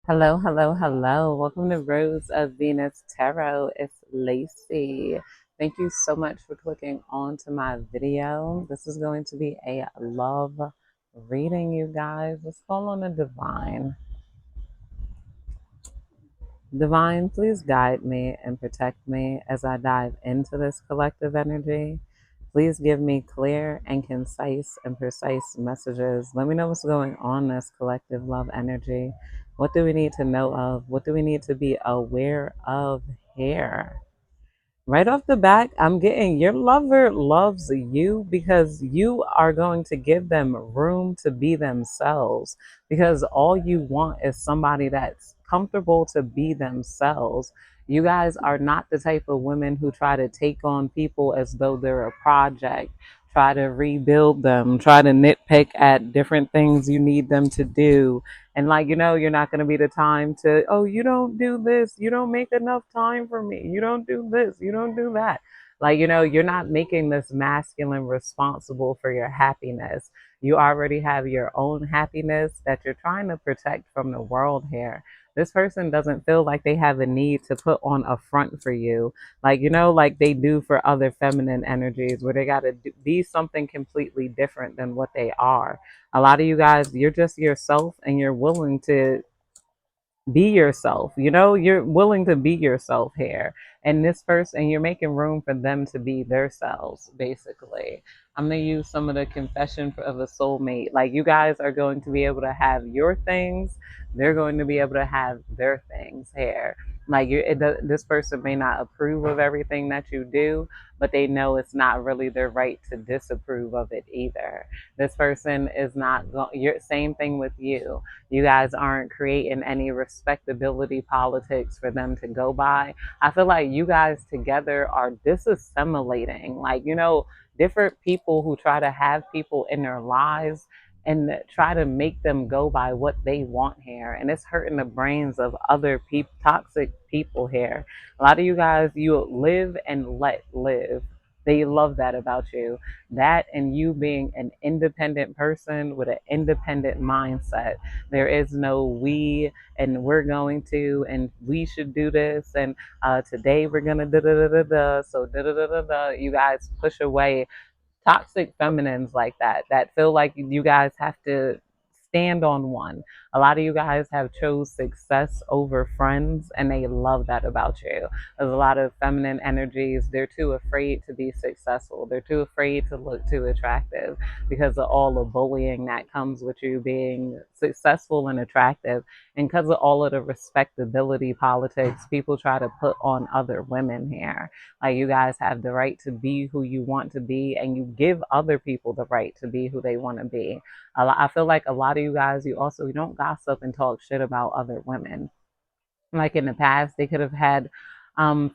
Hello, hello, hello. Welcome to Rose of Venus Tarot. It's Lacey. Thank you so much for clicking on to my video. This is going to be a love reading, you guys. Let's call on a divine. Divine, please guide me and protect me as I dive into this collective energy. Please give me clear and concise and precise messages. Let me know what's going on in this collective love energy. What do we need to know of? What do we need to be aware of here? Right off the back, I'm getting your lover loves you because you are going to give them room to be themselves. Because all you want is somebody that's comfortable to be themselves. You guys are not the type of women who try to take on people as though they're a project, try to rebuild them, try to nitpick at different things you need them to do. And you're not going to be the time to, oh, you don't do this. You don't make enough time for me. You don't do this. You don't do that. You're not making this masculine responsible for your happiness. You already have your own happiness that you're trying to protect from the world here. This person doesn't feel like they have a need to put on a front for you, like they do for other feminine energies where they got to be something completely different than what they are. A lot of you guys, you're just yourself and you're willing to be yourself. You're willing to be yourself here. And this person, you're making room for them to be themselves, basically. I'm going to use some of the confession of a soulmate. Like, you guys are going to be able to have your things, they're going to be able to have their things here. This person may not approve of everything that you do, but they know it's not really their right to disapprove of it either. This person is not going, same thing with you. You guys aren't creating any respectability politics for them to go by. I feel like you guys together are disassimilating. Different people who try to have people in their lives and try to make them go by what they want here. And it's hurting the brains of other people, toxic people here. A lot of you guys, you live and let live. They love that about you. That and you being an independent person with an independent mindset. There is no we and we're going to and we should do this and today we're gonna da da da da da. So da da da da da. You guys push away toxic feminines like that feel like you guys have to stand on one. A lot of you guys have chose success over friends and they love that about you. There's a lot of feminine energies, they're too afraid to be successful, they're too afraid to look too attractive because of all the bullying that comes with you being successful and attractive, and because of all of the respectability politics people try to put on other women here. Like, you guys have the right to be who you want to be, and you give other people the right to be who they want to be. I feel like a lot of you guys, you don't gossip and talk shit about other women. Like in the past, they could have had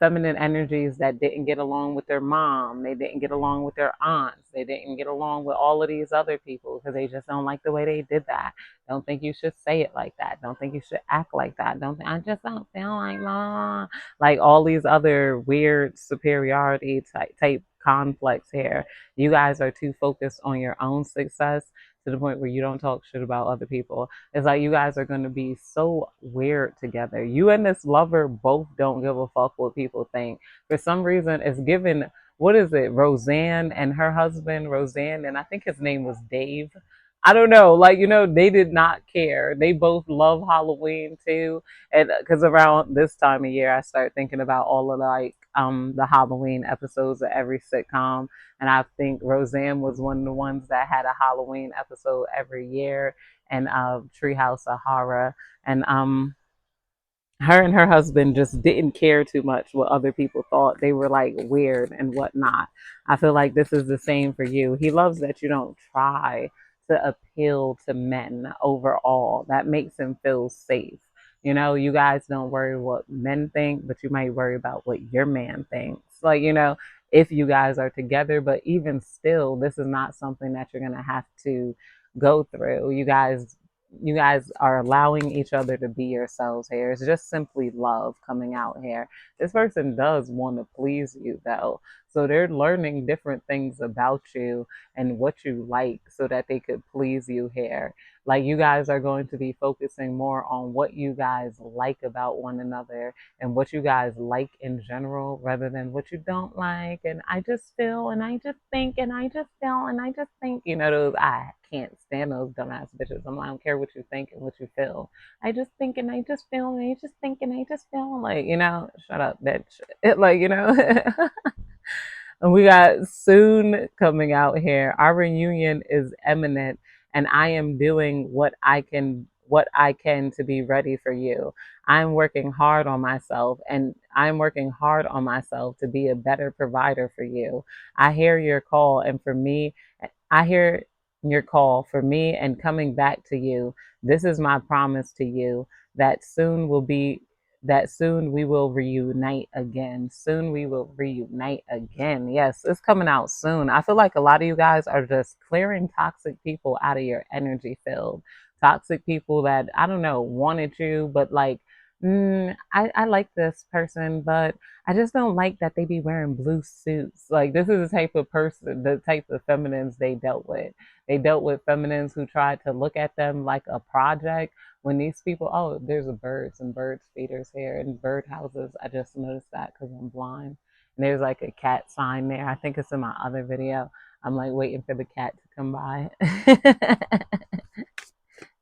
feminine energies that didn't get along with their mom. They didn't get along with their aunts. They didn't get along with all of these other people because they just don't like the way they did that. Don't think you should say it like that. Don't think you should act like that. Don't think, I just don't feel like blah. Like all these other weird superiority type conflicts here. You guys are too focused on your own success to the point where you don't talk shit about other people. It's like you guys are going to be so weird together. You and this lover both don't give a fuck what people think. For some reason, it's given, what is it, Roseanne and her husband, Roseanne, and I think his name was Dave. I don't know. They did not care. They both love Halloween too. And because around this time of year, I start thinking about all of the Halloween episodes of every sitcom. And I think Roseanne was one of the ones that had a Halloween episode every year, and Treehouse of Horror. And her and her husband just didn't care too much what other people thought. They were like weird and whatnot. I feel like this is the same for you. He loves that you don't try to appeal to men overall. That makes him feel safe. You guys don't worry what men think, but you might worry about what your man thinks. If you guys are together, but even still, this is not something that you're going to have to go through. You guys are allowing each other to be yourselves here. It's just simply love coming out here. This person does want to please you though. So they're learning different things about you and what you like so that they could please you here. Like you guys are going to be focusing more on what you guys like about one another and what you guys like in general rather than what you don't like. And I just feel and I just think and I just feel and I just think, those I can't stand those dumbass bitches. I don't care what you think and what you feel. I just think and I just feel and I just think and I just feel like, shut up, bitch. And we got soon coming out here. Our reunion is imminent, and I am doing what I can to be ready for you. I'm working hard on myself, and I'm working hard on myself to be a better provider for you. I hear your call, and for me, I hear your call for me and coming back to you. This is my promise to you that soon we will reunite again. Soon we will reunite again. Yes, it's coming out soon. I feel like a lot of you guys are just clearing toxic people out of your energy field. Toxic people that, I don't know, wanted you, but like, I like this person, but I just don't like that they be wearing blue suits. Like, this is the type of person, the type of feminines they dealt with. They dealt with feminines who tried to look at them like a project when these people, oh, there's a birds and birds feeders here and bird houses. I just noticed that because I'm blind. And there's like a cat sign there. I think it's in my other video. I'm like waiting for the cat to come by.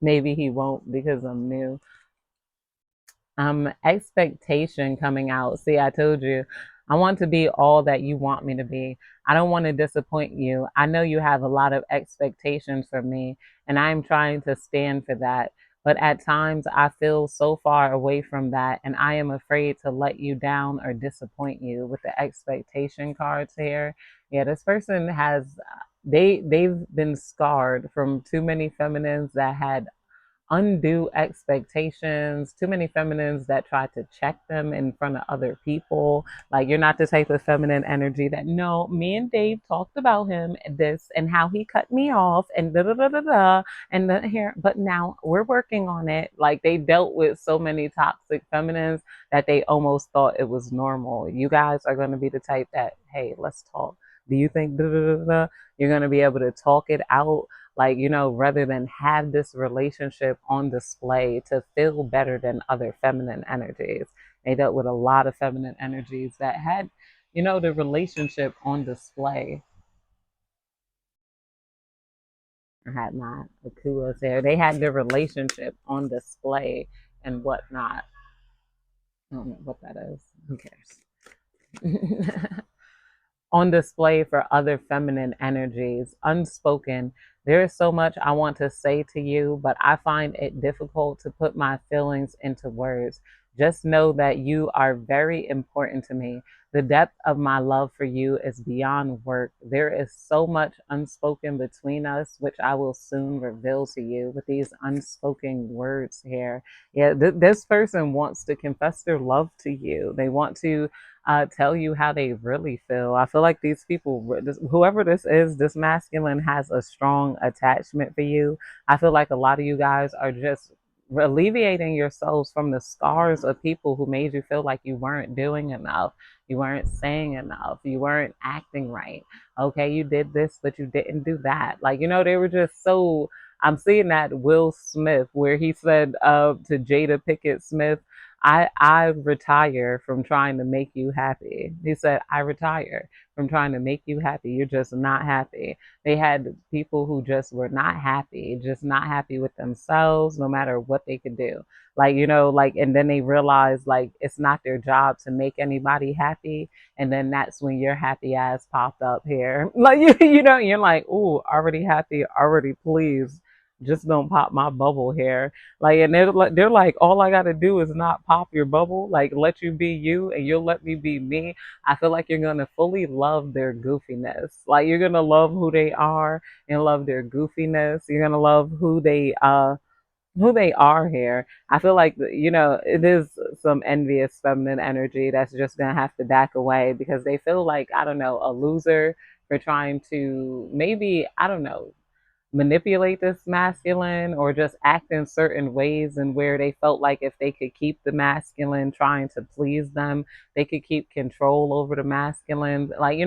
Maybe he won't because I'm new. Expectation coming out. See, I told you, I want to be all that you want me to be. I don't want to disappoint you. I know you have a lot of expectations for me, and I'm trying to stand for that. But at times, I feel so far away from that, and I am afraid to let you down or disappoint you with the expectation cards here. Yeah, this person has they've been scarred from too many feminines that had undue expectations, too many feminines that try to check them in front of other people. Like, you're not the type of feminine energy that, no, me and Dave talked about him, this, and how he cut me off, and da da da da da, and the here, but now we're working on it. Like, they dealt with so many toxic feminines that they almost thought it was normal. You guys are going to be the type that, hey, let's talk. Do you think da da da da? You're going to be able to talk it out, like, rather than have this relationship on display to feel better than other feminine energies. They dealt with a lot of feminine energies that had, the relationship on display. I had my Akuas there. They had the relationship on display and whatnot. I don't know what that is. Who cares? On display for other feminine energies, unspoken. There is so much I want to say to you, but I find it difficult to put my feelings into words. Just know that you are very important to me. The depth of my love for you is beyond work. There is so much unspoken between us, which I will soon reveal to you with these unspoken words here. Yeah, this person wants to confess their love to you. They want to tell you how they really feel. I feel like these people, whoever this is, this masculine has a strong attachment for you. I feel like a lot of you guys are just alleviating yourselves from the scars of people who made you feel like you weren't doing enough, you weren't saying enough, you weren't acting right. Okay, you did this, but you didn't do that. Like, they were just so. I'm seeing that Will Smith where he said to Jada Pickett Smith, I retire from trying to make you happy. He said, I retire from trying to make you happy. You're just not happy. They had people who just were not happy, just not happy with themselves, no matter what they could do. Like, like, and then they realized like it's not their job to make anybody happy. And then that's when your happy ass popped up here. Like, you're like, ooh, already happy, already pleased. Just don't pop my bubble here. Like, and they're like, all I gotta do is not pop your bubble, like let you be you, and you'll let me be me. I feel like you're gonna fully love their goofiness. Like, you're gonna love who they are and love their goofiness. You're gonna love who they are here. I feel like it is some envious feminine energy that's just gonna have to back away because they feel like, I don't know, a loser for trying to, maybe, I don't know, manipulate this masculine or just act in certain ways, and where they felt like if they could keep the masculine trying to please them, they could keep control over the masculine. Like,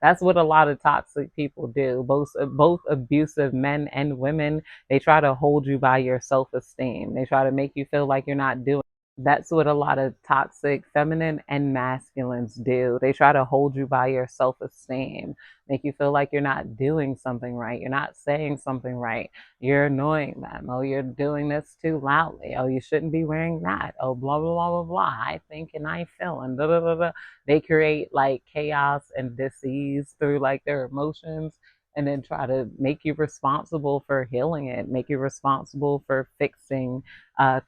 that's what a lot of toxic people do. Both abusive men and women, they try to hold you by your self-esteem. They try to make you feel like you're not doing. That's what a lot of toxic feminine and masculines do. They try to hold you by your self esteem, make you feel like you're not doing something right, you're not saying something right, you're annoying them. Oh, you're doing this too loudly. Oh, you shouldn't be wearing that. Oh, blah, blah, blah, blah, blah. I think and I feel and blah, blah, blah, blah. They create like chaos and disease through like their emotions, and then try to make you responsible for healing it, make you responsible for fixing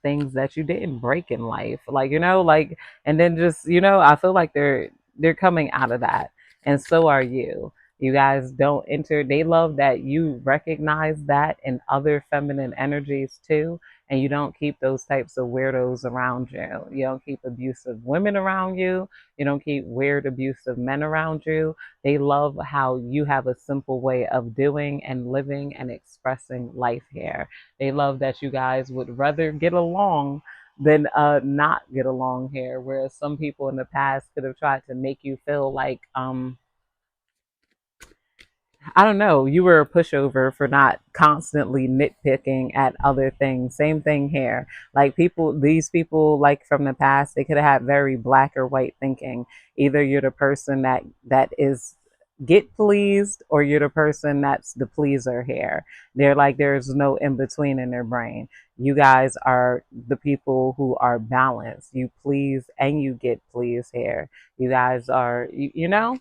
things that you didn't break in life. Like, like, and then just, I feel like they're coming out of that. And so are you. You guys don't enter. They love that you recognize that in other feminine energies too. And you don't keep those types of weirdos around you. You don't keep abusive women around you. You don't keep weird, abusive men around you. They love how you have a simple way of doing and living and expressing life here. They love that you guys would rather get along than not get along here. Whereas some people in the past could have tried to make you feel like I don't know, you were a pushover for not constantly nitpicking at other things. Same thing here. Like these people like from the past, they could have had very black or white thinking. Either you're the person that is get pleased, or you're the person that's the pleaser here. They're like there's no in between in their brain. You guys are the people who are balanced. You please and you get pleased here. You guys are you know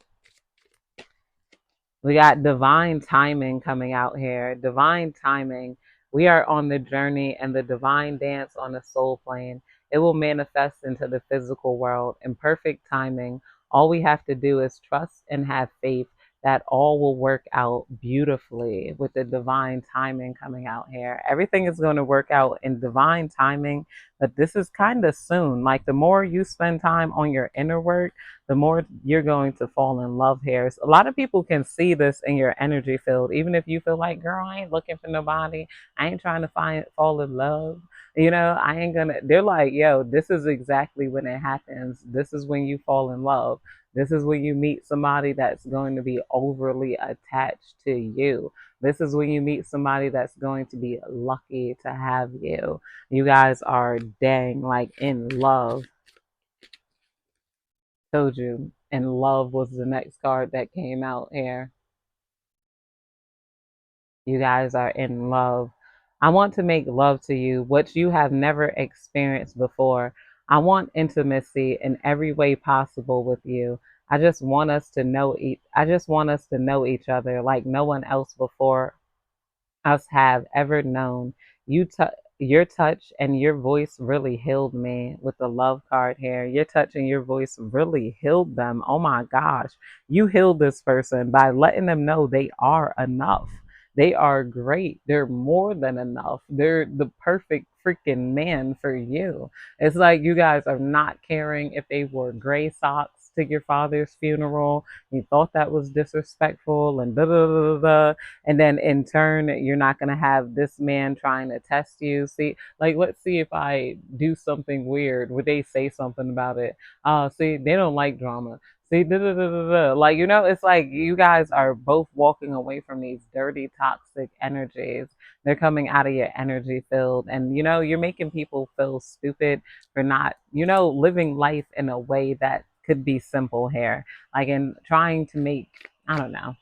we got divine timing coming out here. Divine timing. We are on the journey and the divine dance on the soul plane. It will manifest into the physical world in perfect timing. All we have to do is trust and have faith that all will work out beautifully with the divine timing coming out here. Everything is going to work out in divine timing, but this is kind of soon. Like the more you spend time on your inner work, the more you're going to fall in love here. So a lot of people can see this in your energy field, even if you feel like, girl, I ain't looking for nobody. I ain't trying to fall in love. I ain't gonna. They're like, yo, this is exactly when it happens. This is when you fall in love. This is when you meet somebody that's going to be overly attached to you. This is when you meet somebody that's going to be lucky to have you. You guys are dang like in love. Told you. And love was the next card that came out here. You guys are in love. I want to make love to you, what you have never experienced before. I want intimacy in every way possible with you. I just want us to know each other like no one else before us have ever known. Your touch and your voice really healed me with the love card here. Your touch and your voice really healed them. Oh my gosh. You healed this person by letting them know they are enough. They are great. They're more than enough. They're the perfect freaking man for you. It's like you guys are not caring if they wore gray socks to your father's funeral. You thought that was disrespectful and blah, blah, blah, blah. And then in turn, you're not going to have this man trying to test you. See, like, let's see if I do something weird. Would they say something about it? See, they don't like drama. See, da, da, da, da, da. Like, it's like you guys are both walking away from these dirty, toxic energies. They're coming out of your energy field. And, you're making people feel stupid for not, living life in a way that could be simple here. Like, in trying to make, I don't know,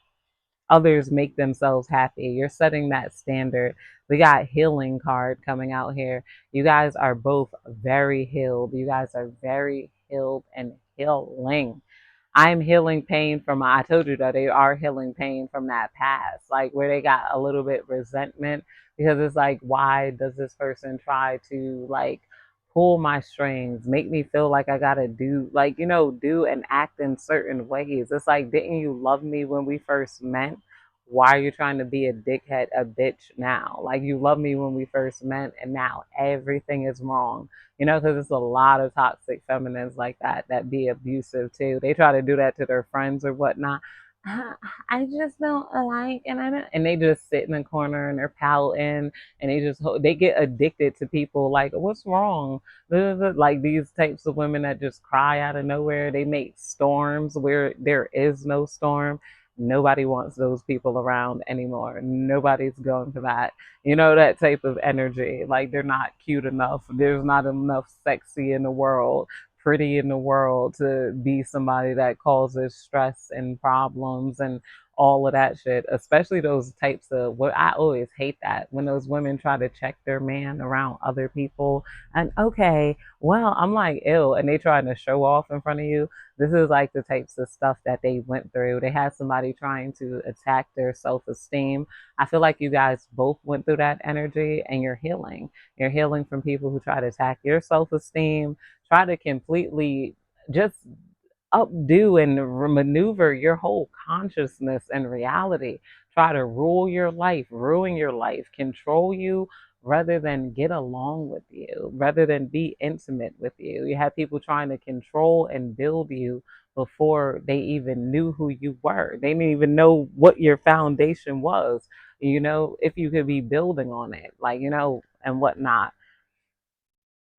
others make themselves happy. You're setting that standard. We got healing card coming out here. You guys are both very healed. You guys are very healed and healing. I'm healing pain from, I told you that they are healing pain from that past, like where they got a little bit resentment, because it's like, why does this person try to like pull my strings, make me feel like I gotta do, like, do and act in certain ways. It's like, didn't you love me when we first met? Why are you trying to be a dickhead, a bitch now? Like, you love me when we first met, and now everything is wrong. Because it's a lot of toxic feminines like that be abusive too. They try to do that to their friends or whatnot. I just don't like, and I don't, and they just sit in the corner and they're pouting, and they just they get addicted to people. Like, what's wrong? Like these types of women that just cry out of nowhere. They make storms where there is no storm. Nobody wants those people around anymore. Nobody's going for that. You know, that type of energy. Like they're not cute enough. There's not enough sexy in the world, pretty in the world to be somebody that causes stress and problems and all of that shit. Especially those types of what I always hate that when those women try to check their man around other people. And okay, well, I'm like, ew, and they trying to show off in front of you. This is like the types of stuff that they went through. They had somebody trying to attack their self-esteem. I feel like you guys both went through that energy and you're healing. You're healing from people who try to attack your self-esteem, try to completely just updo and maneuver your whole consciousness and reality, try to rule your life, ruin your life, control you rather than get along with you, rather than be intimate with you. You have people trying to control and build you before they even knew who you were. They didn't even know what your foundation was, if you could be building on it, like, and whatnot.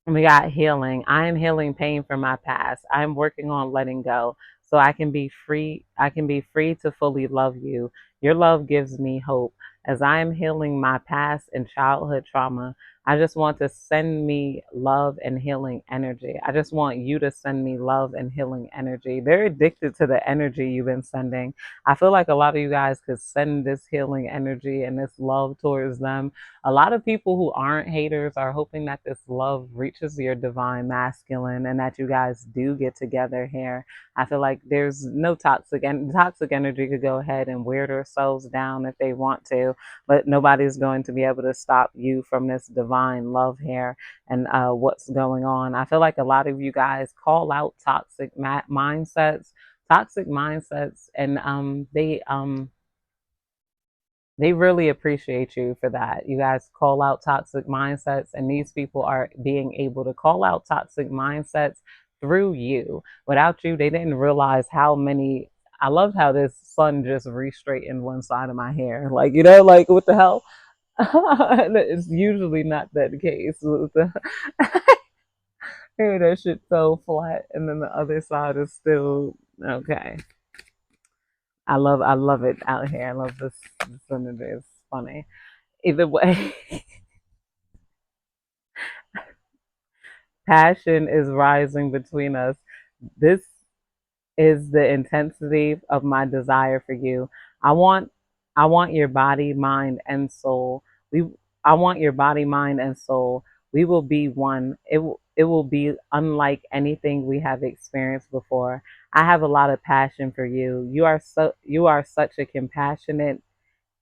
We got healing. I am healing pain from my past. I'm working on letting go so I can be free. I can be free to fully love you. Your love gives me hope. As I am healing my past and childhood trauma, I just want to send me love and healing energy. I just want you to send me love and healing energy. They're addicted to the energy you've been sending. I feel like a lot of you guys could send this healing energy and this love towards them. A lot of people who aren't haters are hoping that this love reaches your divine masculine and that you guys do get together here. I feel like there's no toxic, and toxic energy could go ahead and wear themselves down if they want to, but nobody's going to be able to stop you from this divine love here and what's going on. I feel like a lot of you guys call out toxic mindsets, and they really appreciate you for that. You guys call out toxic mindsets, and these people are being able to call out toxic mindsets through you. Without you, they didn't realize how many. I loved how this sun just re-straightened one side of my hair. Like, like what the hell? It's usually not that case. Here, that shit fell flat, and then the other side is still okay. I love it out here. I love this energy. It's funny. Either way, passion is rising between us. This is the intensity of my desire for you. I want I want your body, mind, and soul. We I want your body, mind, and soul. We will be one. It will be unlike anything we have experienced before. I have a lot of passion for you. You are such a compassionate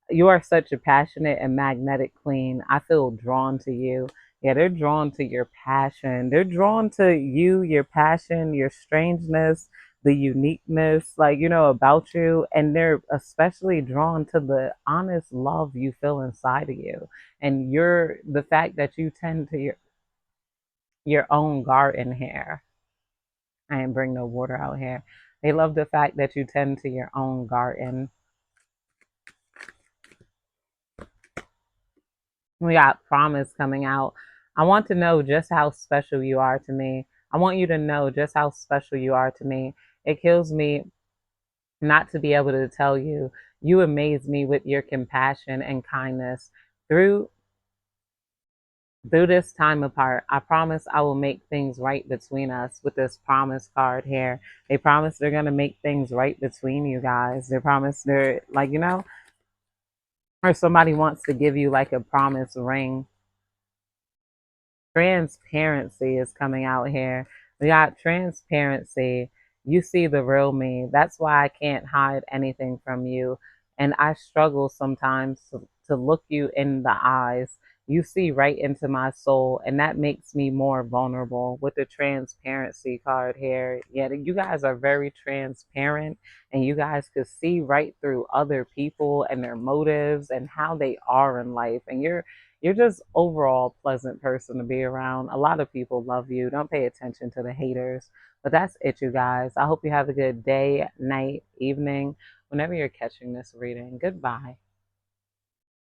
You are such a passionate and magnetic queen. I feel drawn to you. Yeah, they're drawn to your passion. They're drawn to you, your passion, your strangeness, the uniqueness, like, about you. And they're especially drawn to the honest love you feel inside of you. And the fact that you tend to your own garden here. I ain't bring no water out here. They love the fact that you tend to your own garden. We got promise coming out. I want to know just how special you are to me. I want you to know just how special you are to me. It kills me not to be able to tell you. You amaze me with your compassion and kindness. Through through this time apart, I promise I will make things right between us with this promise card here. They promise they're gonna make things right between you guys. They promise they're like, or somebody wants to give you like a promise ring. Transparency is coming out here. We got transparency. You see the real me. That's why I can't hide anything from you. And I struggle sometimes to look you in the eyes. You see right into my soul, and that makes me more vulnerable with the transparency card here. Yeah, you guys are very transparent, and you guys could see right through other people and their motives and how they are in life. And you're just overall pleasant person to be around. A lot of people love you. Don't pay attention to the haters. But that's it, you guys. I hope you have a good day, night, evening, whenever you're catching this reading, goodbye.